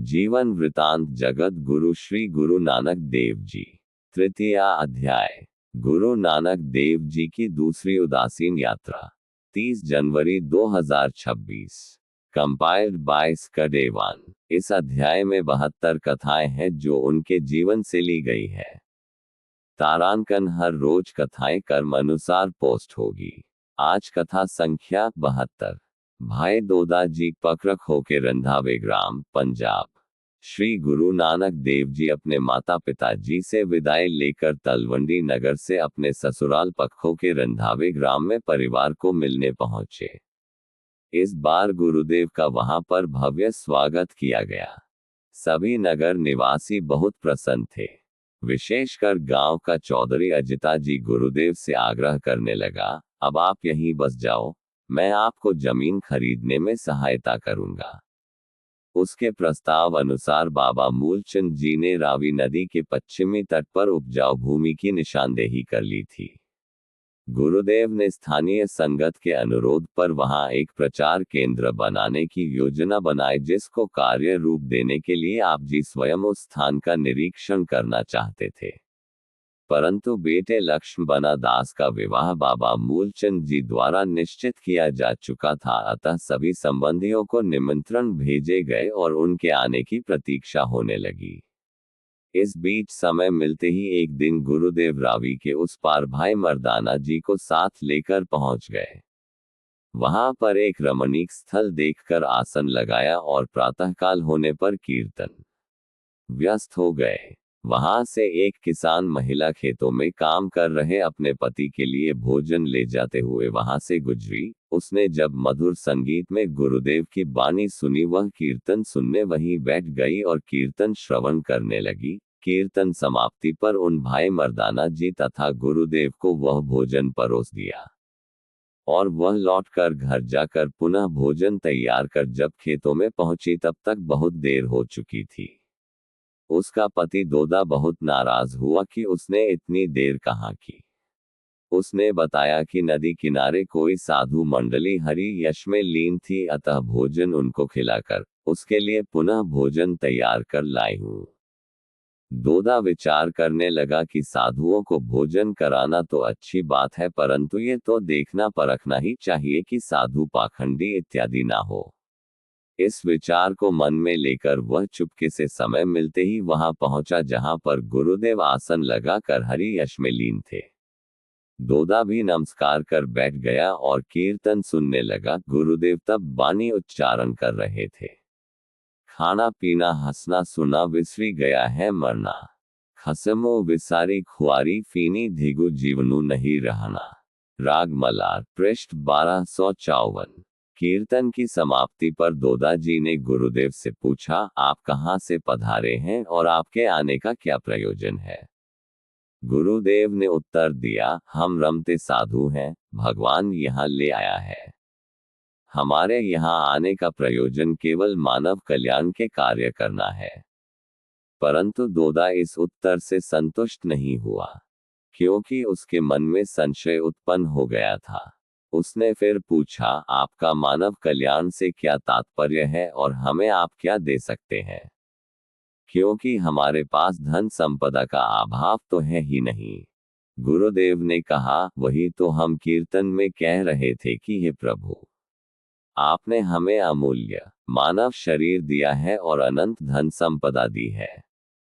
जीवन वृतांत जगत गुरु श्री गुरु नानक देव जी। तृतीय अध्याय। गुरु नानक देव जी की दूसरी उदासीन यात्रा। 30 जनवरी 2026। Compiled bye स्कडेवान। इस अध्याय में 72 कथाएं हैं जो उनके जीवन से ली गई है। तारांकन हर रोज कथाएं कर्म अनुसार पोस्ट होगी। आज कथा संख्या 72। भाई दोदा जी पकरख होके रंधावे ग्राम पंजाब। श्री गुरु नानक देव जी अपने माता पिता जी से विदाई लेकर तलवंडी नगर से अपने ससुराल पखो के रंधावे ग्राम में परिवार को मिलने पहुंचे। इस बार गुरुदेव का वहां पर भव्य स्वागत किया गया। सभी नगर निवासी बहुत प्रसन्न थे। विशेषकर गांव का चौधरी अजिता जी गुरुदेव से आग्रह करने लगा, अब आप यहीं बस जाओ, मैं आपको जमीन खरीदने में सहायता करूंगा। उसके प्रस्ताव अनुसार बाबा मूलचंद जी ने रावी नदी के पश्चिमी तट पर उपजाऊ भूमि की निशानदेही कर ली थी। गुरुदेव ने स्थानीय संगत के अनुरोध पर वहां एक प्रचार केंद्र बनाने की योजना बनाई, जिसको कार्य रूप देने के लिए आप जी स्वयं उस स्थान का निरीक्षण करना चाहते थे। परंतु बेटे लक्ष्मण दास का विवाह बाबा मूलचंद जी द्वारा निश्चित किया जा चुका था, अतः सभी संबंधियों को निमंत्रण भेजे गए और उनके आने की प्रतीक्षा होने लगी। इस बीच समय मिलते ही एक दिन गुरुदेव रावी के उस पार भाई मर्दाना जी को साथ लेकर पहुंच गए। वहां पर एक रमणीक स्थल देखकर आसन लगाया और प्रातःकाल होने पर कीर्तन व्यस्त हो गए। वहां से एक किसान महिला खेतों में काम कर रहे अपने पति के लिए भोजन ले जाते हुए वहां से गुजरी। उसने जब मधुर संगीत में गुरुदेव की बानी सुनी, वह कीर्तन सुनने वहीं बैठ गई और कीर्तन श्रवण करने लगी। कीर्तन समाप्ति पर उन भाई मर्दाना जी तथा गुरुदेव को वह भोजन परोस दिया और वह लौटकर घर जाकर पुनः भोजन तैयार कर जब खेतों में पहुंची तब तक बहुत देर हो चुकी थी। उसका पति दोदा बहुत नाराज हुआ कि उसने इतनी देर कहाँ की। उसने बताया कि नदी किनारे कोई साधु मंडली हरि यश में लीन थी, अतः भोजन उनको खिलाकर उसके लिए पुनः भोजन तैयार कर लाई हूँ। दोदा विचार करने लगा कि साधुओं को भोजन कराना तो अच्छी बात है, परंतु ये तो देखना परखना ही चाहिए कि साधु पाखंडी इत्यादि ना हो। इस विचार को मन में लेकर वह चुपके से समय मिलते ही वहां पहुंचा जहां पर गुरुदेव आसन लगाकर हरि यश में लीन थे। दोदा भी नमस्कार कर बैठ गया और कीर्तन सुनने लगा। गुरुदेव तब बानी उच्चारण कर रहे थे। खाना पीना हंसना सुना विसरी गया है मरना, खसमो विसारी खुआरी फीनी धिगु जीवनु नहीं रहना। राग मलार पृष्ठ 1254। कीर्तन की समाप्ति पर दोदा जी ने गुरुदेव से पूछा, आप कहाँ से पधारे हैं और आपके आने का क्या प्रयोजन है। गुरुदेव ने उत्तर दिया, हम रमते साधु हैं, भगवान यहाँ ले आया है। हमारे यहाँ आने का प्रयोजन केवल मानव कल्याण के कार्य करना है। परंतु दोदा इस उत्तर से संतुष्ट नहीं हुआ, क्योंकि उसके मन में संशय उत्पन्न हो गया था। उसने फिर पूछा, आपका मानव कल्याण से क्या तात्पर्य है और हमें आप क्या दे सकते हैं, क्योंकि हमारे पास धन संपदा का अभाव तो है ही नहीं। गुरुदेव ने कहा, वही तो हम कीर्तन में कह रहे थे कि हे प्रभु, आपने हमें अमूल्य मानव शरीर दिया है और अनंत धन संपदा दी है,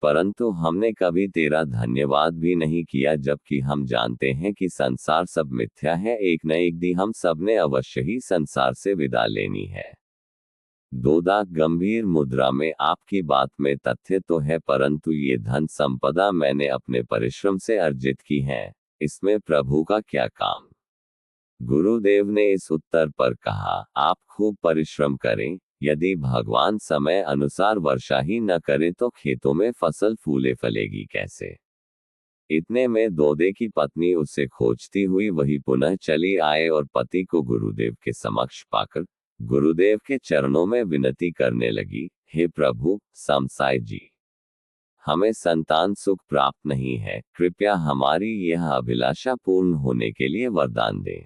परंतु हमने कभी तेरा धन्यवाद भी नहीं किया, जबकि हम जानते हैं कि संसार सब मिथ्या है, एक न एक दिन हम सबने अवश्य ही संसार से विदा लेनी है। दोदा गंभीर मुद्रा में, आपकी बात में तथ्य तो है, परंतु ये धन संपदा मैंने अपने परिश्रम से अर्जित की है, इसमें प्रभु का क्या काम। गुरुदेव ने इस उत्तर पर कहा, आप खूब परिश्रम करें, यदि भगवान समय अनुसार वर्षा ही न करे तो खेतों में फसल फूले फलेगी कैसे। इतने में दोदे की पत्नी उसे खोजती हुई वही पुनः चली आए और पति को गुरुदेव के समक्ष पाकर गुरुदेव के चरणों में विनती करने लगी, हे प्रभु समसाय जी, हमें संतान सुख प्राप्त नहीं है, कृपया हमारी यह अभिलाषा पूर्ण होने के लिए वरदान दें।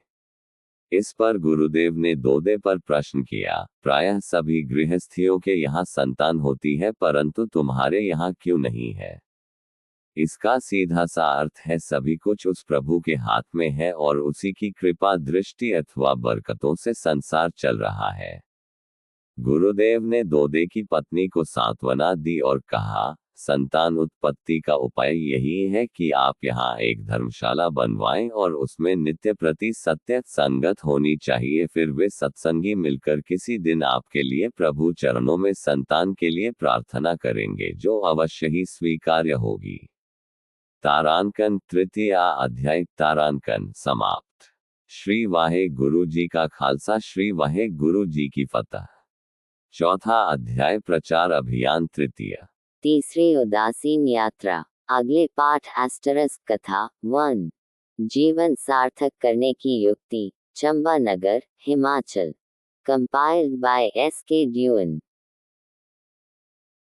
इस पर गुरुदेव ने दोदे पर प्रश्न किया, प्रायः सभी गृहस्थियों के यहाँ संतान होती है परंतु तुम्हारे यहाँ क्यों नहीं है? इसका सीधा सा अर्थ है सभी कुछ उस प्रभु के हाथ में है और उसी की कृपा दृष्टि अथवा बरकतों से संसार चल रहा है। गुरुदेव ने दोदे की पत्नी को सांत्वना दी और कहा, संतान उत्पत्ति का उपाय यही है कि आप यहाँ एक धर्मशाला बनवाएं और उसमें नित्य प्रति सत्य संगत होनी चाहिए। फिर वे सत्संगी मिलकर किसी दिन आपके लिए प्रभु चरणों में संतान के लिए प्रार्थना करेंगे जो अवश्य ही स्वीकार्य होगी। तारांकन तृतीय अध्याय तारांकन समाप्त। श्री वाहे गुरु जी का खालसा। श्री वाहे गुरु जी की फतह। चौथा अध्याय प्रचार अभियान तृतीय। तीसरी उदासीन यात्रा। अगले पाठ * कथा 1। जीवन सार्थक करने की युक्ति। चंबा नगर, Himachal. Compiled by S.K. Dune.